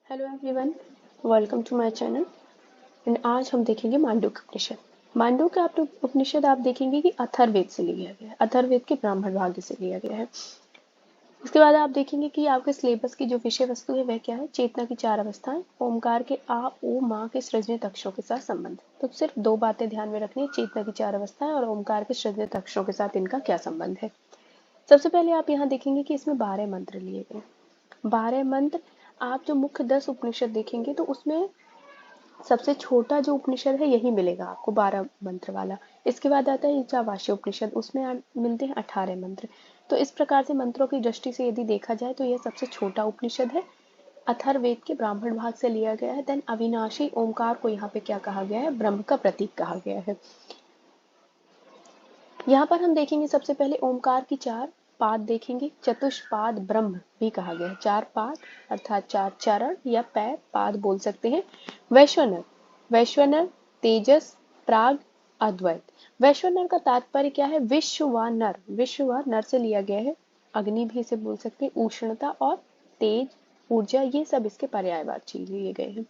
Hello everyone, welcome to my channel. And आज हम देखेंगे मांडूक्य उपनिषद। मांडूक्य उपनिषद आप देखेंगे कि अथर्ववेद से लिया गया है, अथर्ववेद के ब्राह्मण भाग से लिया गया है। इसके बाद आप देखेंगे कि आपके सिलेबस की जो विषय वस्तु है वह क्या है। चेतना की चार अवस्थाएं, ओमकार के आ ओ माँ के सृजनित अक्षरों के साथ संबंध। तो सिर्फ दो बातें ध्यान में रखनी है, चेतना की चार अवस्थाएं और ओमकार के सृजनित अक्षरों के साथ इनका क्या संबंध है। सबसे पहले आप यहाँ देखेंगे कि इसमें 12 मंत्र लिए गए। 12 मंत्र आप जो मुख्य 10 उपनिषद देखेंगे तो उसमें सबसे छोटा जो उपनिषद है यही मिलेगा आपको 12 मंत्र वाला। इसके बाद आता है ईशावास्य उपनिषद, उसमें मिलते हैं 18 मंत्र। तो इस प्रकार से मंत्रों की दृष्टि से यदि देखा जाए तो यह सबसे छोटा उपनिषद है, अथर्ववेद के ब्राह्मण भाग से लिया गया है। देन अविनाशी ओमकार को यहाँ पे क्या कहा गया है, ब्रह्म का प्रतीक कहा गया है। यहाँ पर हम देखेंगे सबसे पहले ओमकार की चार पाद देखेंगे। चतुष्पाद ब्रह्म भी कहा गया है। चार पाद अर्थात चार चरण या पैर, पाद बोल सकते हैं। वैश्वनर, वैश्वनर तेजस प्राग अद्वैत। वैश्वनर का तात्पर्य क्या है, विश्व व नर, विश्व व नर से लिया गया है। अग्नि भी इसे बोल सकते हैं, उष्णता और तेज ऊर्जा, ये सब इसके पर्यायवाची लिए गए हैं।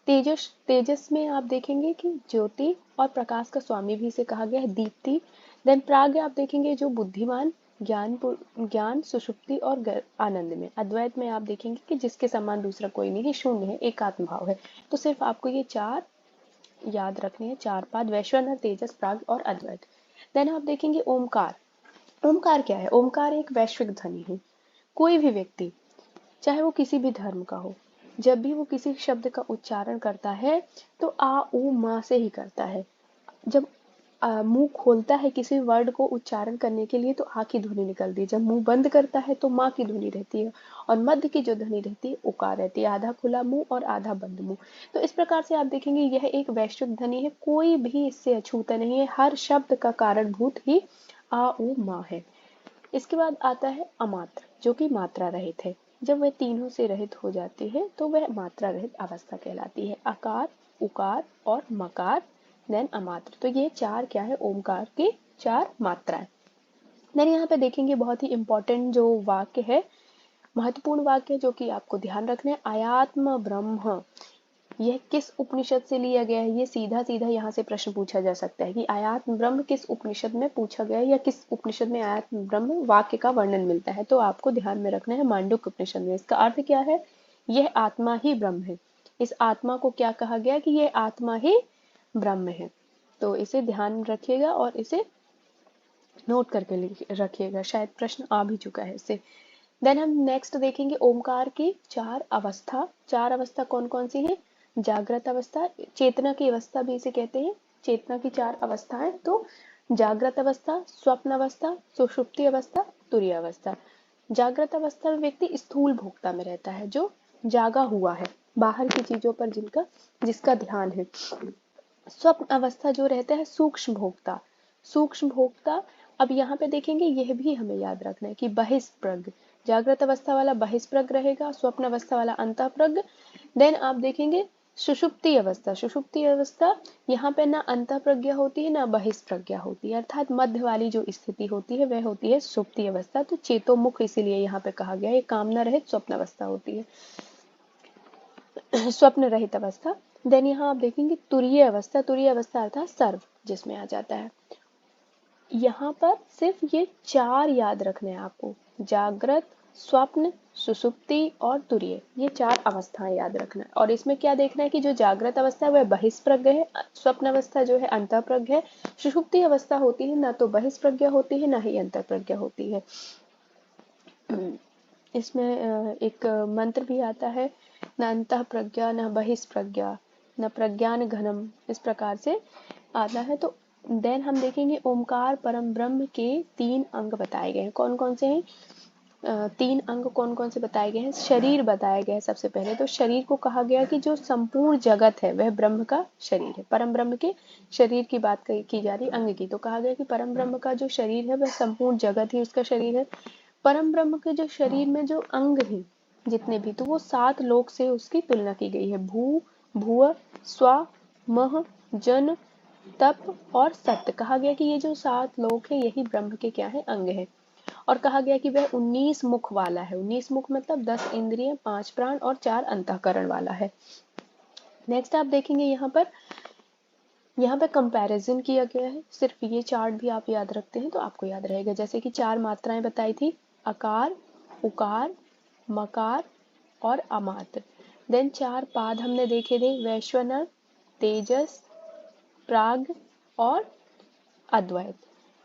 तेजस, तेजस में आप देखेंगे कि ज्योति और प्रकाश का स्वामी भी इसे कहा गया है, दीप्ति। देन प्राग आप देखेंगे जो बुद्धिमान, ज्ञान सुषुप्ति और आनंद में। अद्वैत में आप देखेंगे कि जिसके समान दूसरा कोई नहीं है, शून्य है, एकात्म भाव है। तो सिर्फ आपको ये चार याद रखने हैं, चार पाद, वैश्वानर तेजस प्राग और अद्वैत। देन आप देखेंगे ओमकार। ओमकार क्या है, ओमकार एक वैश्विक ध्वनि है। कोई भी व्यक्ति चाहे वो किसी भी धर्म का हो, जब भी वो किसी शब्द का उच्चारण करता है तो आ ऊ माँ से ही करता है। जब मुंह खोलता है किसी वर्ड को उच्चारण करने के लिए तो आ की ध्वनि निकलती है, जब मुंह बंद करता है तो माँ की ध्वनि रहती है, और मध्य की जो ध्वनि रहती है उकार रहती है, आधा खुला मुंह और आधा बंद मुंह। तो इस प्रकार से आप देखेंगे यह एक वैश्विक ध्वनि है, कोई भी इससे अछूता नहीं है, हर शब्द का कारणभूत ही आ ऊ माँ है। इसके बाद आता है अमात्र, जो कि मात्रा रहित है। जब वह तीनों से रहित हो जाती है तो वह मात्रा रहित अवस्था कहलाती है। आकार, उकार और मकार, देन अमात्र। तो ये चार क्या है, ओमकार की चार मात्राएं। देन यहाँ पे देखेंगे बहुत ही इंपॉर्टेंट जो वाक्य है, महत्वपूर्ण वाक्य जो कि आपको ध्यान रखना है, आयात्म ब्रह्म। यह किस उपनिषद से लिया गया है, ये सीधा सीधा यहाँ से प्रश्न पूछा जा सकता है कि आयात्म ब्रह्म किस उपनिषद में पूछा गया है, या किस उपनिषद में आयात्म ब्रह्म वाक्य का वर्णन मिलता है। तो आपको ध्यान में रखना है मांडुक्य उपनिषद में। इसका अर्थ क्या है, यह आत्मा ही ब्रह्म है। इस आत्मा को क्या कहा गया कि यह आत्मा ही ब्रह्म है। तो इसे ध्यान रखिएगा और इसे नोट करके रखिएगा, शायद प्रश्न आ भी चुका है इससे। देन हम नेक्स्ट देखेंगे ओमकार की चार अवस्था। चार अवस्था कौन कौन सी है, जागृत अवस्था, चेतना की अवस्था भी इसे कहते हैं। चेतना की चार अवस्थाएं, तो जागृत अवस्था, स्वप्न अवस्था, सुषुप्ति अवस्था, तुरीय अवस्था। जागृत अवस्था में व्यक्ति स्थूल भोक्ता में रहता है, जो जागा हुआ है, बाहर की चीजों पर जिसका ध्यान है। स्वप्न अवस्था जो रहता है सूक्ष्म भोक्ता, सूक्ष्म भोक्ता। अब यहाँ पे देखेंगे यह भी हमें याद रखना है कि बहिष्प्रज्ञ, जागृत अवस्था वाला बहिष्प्रज्ञ रहेगा, स्वप्न अवस्था वाला अंतःप्रज्ञ। देन आप देखेंगे सुषुप्ति अवस्था, सुषुप्ति अवस्था यहाँ पे ना अंतःप्रज्ञा होती है ना बहिष्प्रज्ञा होती है, अर्थात मध्य वाली जो स्थिति होती है वह होती है सुप्ति अवस्था। तो चेतोमुख इसीलिए यहाँ पे कहा गया है, कामना रहित स्वप्न अवस्था होती है, स्वप्न रहित अवस्था। देन यहाँ आप देखेंगे तुरीय अवस्था, तुरीय अवस्था अर्थात सर्व जिसमें आ जाता है। यहाँ पर सिर्फ ये चार याद रखने हैं आपको, जागृत, स्वप्न, सुसुप्ति और तुरीय, ये चार अवस्थाएं याद रखना है। और इसमें क्या देखना है कि जो जागृत अवस्था है वह बहिष्प्रज्ञ है, स्वप्न अवस्था जो है अंतःप्रज्ञ है, सुषुप्ति अवस्था होती है ना तो बहिष्प्रज्ञ होती है ना ही अंतःप्रज्ञ होती है। इसमें एक मंत्र भी आता है, न अंतः प्रज्ञा न बहिष्प्रज्ञा न प्रज्ञान घनम, इस प्रकार से आता है। तो देन हम देखेंगे ओमकार परम ब्रह्म के तीन अंग बताए गए हैं। कौन कौन से हैं, तीन अंग कौन कौन से बताए गए हैं। शरीर बताया गया है सबसे पहले, तो शरीर को कहा गया कि जो संपूर्ण जगत है वह ब्रह्म का शरीर है। परम ब्रह्म के शरीर की बात की जा रही अंग की, तो कहा गया कि परम ब्रह्म का जो शरीर है वह संपूर्ण जगत ही उसका शरीर है। परम ब्रह्म के जो शरीर में जो अंग हैं जितने भी, तो वो 7 लोक से उसकी तुलना की गई है। भू, भुव, स्व, मह, जन, तप और सत्य। कहा गया कि ये जो 7 लोक है यही ब्रह्म के क्या है, अंग है। और कहा गया कि वह 19 मुख वाला है। 19 मुख मतलब 10 इंद्रिय, 5 प्राण और 4 अंतःकरण वाला है। नेक्स्ट आप देखेंगे यहाँ पे कंपैरिजन किया गया है। सिर्फ ये चार्ट भी आप याद रखते हैं तो आपको याद रहेगा। जैसे कि 4 मात्राएं बताई थी, अकार, उकार, मकार और अमात्र। देन 4 पाद हमने देखे थे, वैश्वानर, तेजस, प्राग और अद्वैत।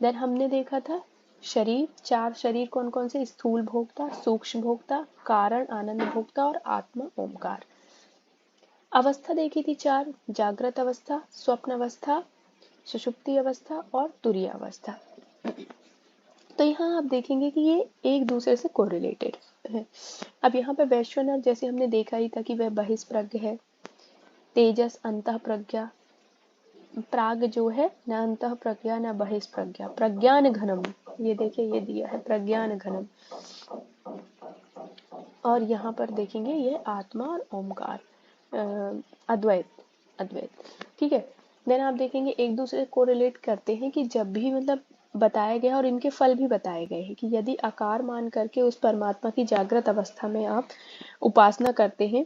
देन हमने देखा था शरीर, 4 शरीर कौन कौन से, स्थूल भोक्ता, सूक्ष्म भोक्ता, कारण आनंद भोक्ता और आत्मा ओमकार। अवस्था देखी थी 4, जागृत अवस्था, स्वप्न अवस्था, सुषुप्ति अवस्था और तुरीय अवस्था। तो यहाँ आप देखेंगे कि ये एक दूसरे से कोरिलेटेड है। अब यहाँ पे वैश्वानर जैसे हमने देखा ही था कि वह बहिष्प्रज्ञ है, तेजस अंतः प्रज्ञा, प्राग जो है न अंतः प्रज्ञा न बहिष्प्रज्ञा, प्रज्ञान घनम, ये देखिए ये दिया है प्रज्ञान घनम। और यहाँ पर देखेंगे ये आत्मा और ओमकार, अद्वैत। ठीक है। देन आप देखेंगे एक दूसरे को रिलेट करते हैं कि जब भी मतलब बताया गया और इनके फल भी बताए गए हैं कि यदि आकार मान करके उस परमात्मा की जागृत अवस्था में आप उपासना करते हैं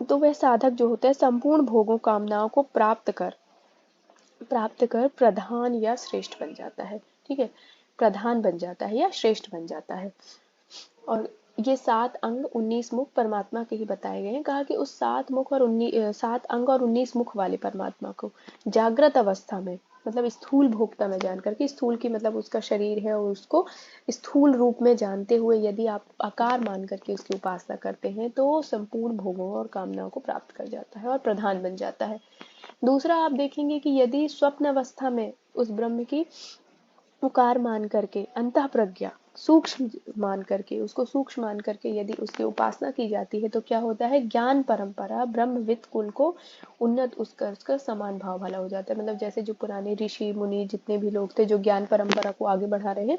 तो वह साधक जो होता है संपूर्ण भोगों कामनाओं को प्राप्त कर प्रधान या श्रेष्ठ बन जाता है। ठीक है, प्रधान बन जाता है या श्रेष्ठ बन जाता है। और ये 7 अंग 19 मुख परमात्मा के ही बताए गए हैं। कहा कि उस 7 अंग और 19 मुख वाले परमात्मा को जागृत अवस्था में मतलब स्थूल भोक्ता में जान करके, स्थूल की मतलब उसका शरीर है और उसको स्थूल रूप में जानते हुए यदि आप आकार मान करके उसकी उपासना करते हैं तो संपूर्ण भोगों और कामनाओं को प्राप्त कर जाता है और प्रधान बन जाता है। दूसरा आप देखेंगे कि यदि स्वप्न अवस्था में उस ब्रह्म की उकार मान करके अंतः प्रज्ञा सूक्ष्म मान करके उसको सूक्ष्म मान करके यदि उसकी उपासना की जाती है तो क्या होता है, ज्ञान परंपरा ब्रह्मविद कुल को उन्नत उत्कर्ष का समान भाव वाला हो जाता है। मतलब जैसे जो पुराने ऋषि मुनि जितने भी लोग थे जो ज्ञान परंपरा को आगे बढ़ा रहे हैं,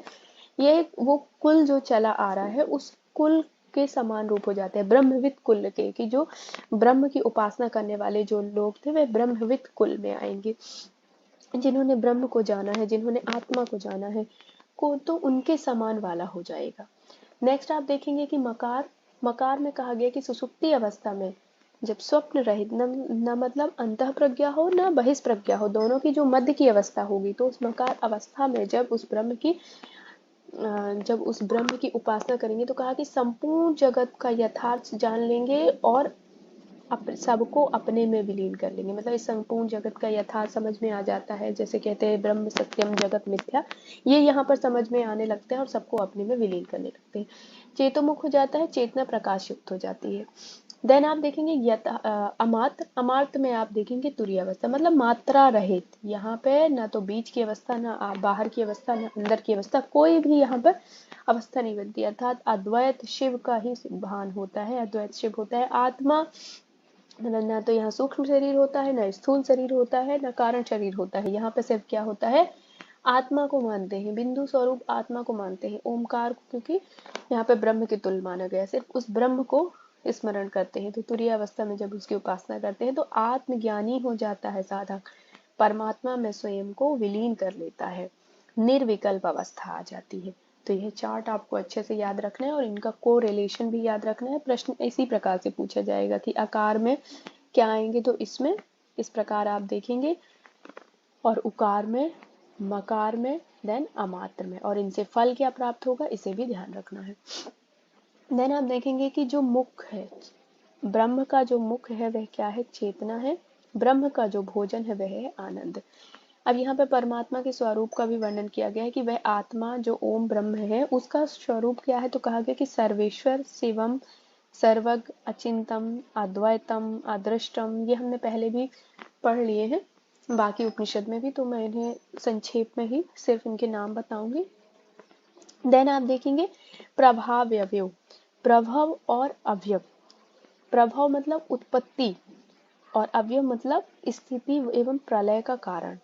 ये वो कुल जो चला आ रहा है उस कुल के समान रूप हो जाते हैं, ब्रह्मविद कुल के, कि जो ब्रह्म की उपासना करने वाले जो लोग थे वे ब्रह्मविद कुल में आएंगे। जिन्होंने ब्रह्म को जाना है, जिन्होंने आत्मा को जाना है को तो उनके समान वाला हो जाएगा। नेक्स्ट आप देखेंगे कि मकार में कहा गया कि सुसुप्ति अवस्था में जब स्वप्न रहित न मतलब अंतः प्रज्ञा हो न बहिष्प्रज्ञा हो, दोनों की जो मध्य की अवस्था होगी, तो उस मकार अवस्था में जब उस ब्रह्म की उपासना करेंगे तो कहा कि संपूर्ण जगत का यथार्थ जान लेंगे और सबको अपने में विलीन कर लेंगे। मतलब इस संपूर्ण जगत का यथार्थ समझ में आ जाता है, जैसे कहते हैं ब्रह्म सत्यम जगत मिथ्या, ये यहाँ पर समझ में आने लगता है और सबको अपने में विलीन करने लगते हैं। चेतोमुख हो जाता है, चेतना प्रकाश युक्त हो जाती है। देन आप देखेंगे अमार्त में आप देखेंगे तुरीय अवस्था, मतलब मात्रा रहित। यहाँ पे ना तो बीच की अवस्था, ना बाहर की अवस्था, ना अंदर की अवस्था, कोई भी यहाँ पर अवस्था नहीं बनती। अर्थात अद्वैत शिव का ही भान होता है, अद्वैत शिव होता है। आत्मा मतलब ना तो यहाँ सूक्ष्म शरीर होता है, ना स्थूल शरीर होता है, ना कारण शरीर होता है। यहाँ पे सिर्फ क्या होता है, आत्मा को मानते हैं, बिंदु स्वरूप आत्मा को मानते हैं, ओमकार को, क्योंकि यहाँ पे ब्रह्म के तुल्य माना गया, सिर्फ उस ब्रह्म को स्मरण करते हैं। तो तुरीय अवस्था में जब उसकी उपासना करते हैं तो आत्मज्ञानी हो जाता है साधक, परमात्मा में स्वयं को विलीन कर लेता है, निर्विकल्प अवस्था आ जाती है। तो यह चार्ट आपको अच्छे से याद रखना है और इनका को रिलेशन भी याद रखना है। प्रश्न इसी प्रकार से पूछा जाएगा कि आकार में क्या आएंगे, तो इसमें इस प्रकार आप देखेंगे, और उकार में, मकार में, देन अमात्र में, और इनसे फल क्या प्राप्त होगा इसे भी ध्यान रखना है। देन आप देखेंगे कि जो मुख है, ब्रह्म का जो मुख है वह क्या है, चेतना है। ब्रह्म का जो भोजन है वह है आनंद। अब यहाँ पे परमात्मा के स्वरूप का भी वर्णन किया गया है कि वह आत्मा जो ओम ब्रह्म है उसका स्वरूप क्या है, तो कहा गया कि सर्वेश्वर शिवम सर्वज्ञ अचिंतम अद्वैतम अदृष्टम। ये हमने पहले भी पढ़ लिए हैं बाकी उपनिषद में भी, तो मैं इन्हें संक्षेप में ही सिर्फ इनके नाम बताऊंगी। देन आप देखेंगे प्रभाव अवयव, प्रभव और अवयव। प्रभव मतलब उत्पत्ति और अवयव मतलब स्थिति एवं प्रलय का कारण।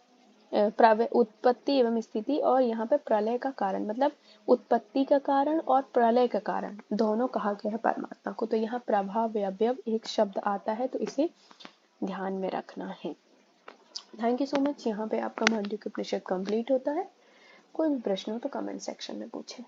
उत्पत्ति एवं स्थिति, और यहाँ पे प्रलय का कारण मतलब उत्पत्ति का कारण और प्रलय का कारण दोनों कहा गया है परमात्मा को। तो यहाँ प्रभाव अवयव एक शब्द आता है, तो इसे ध्यान में रखना है। Thank you so much. यहाँ पे आपका मांडुक्य उपनिषद कंप्लीट होता है। कोई भी प्रश्न हो तो कमेंट सेक्शन में पूछें।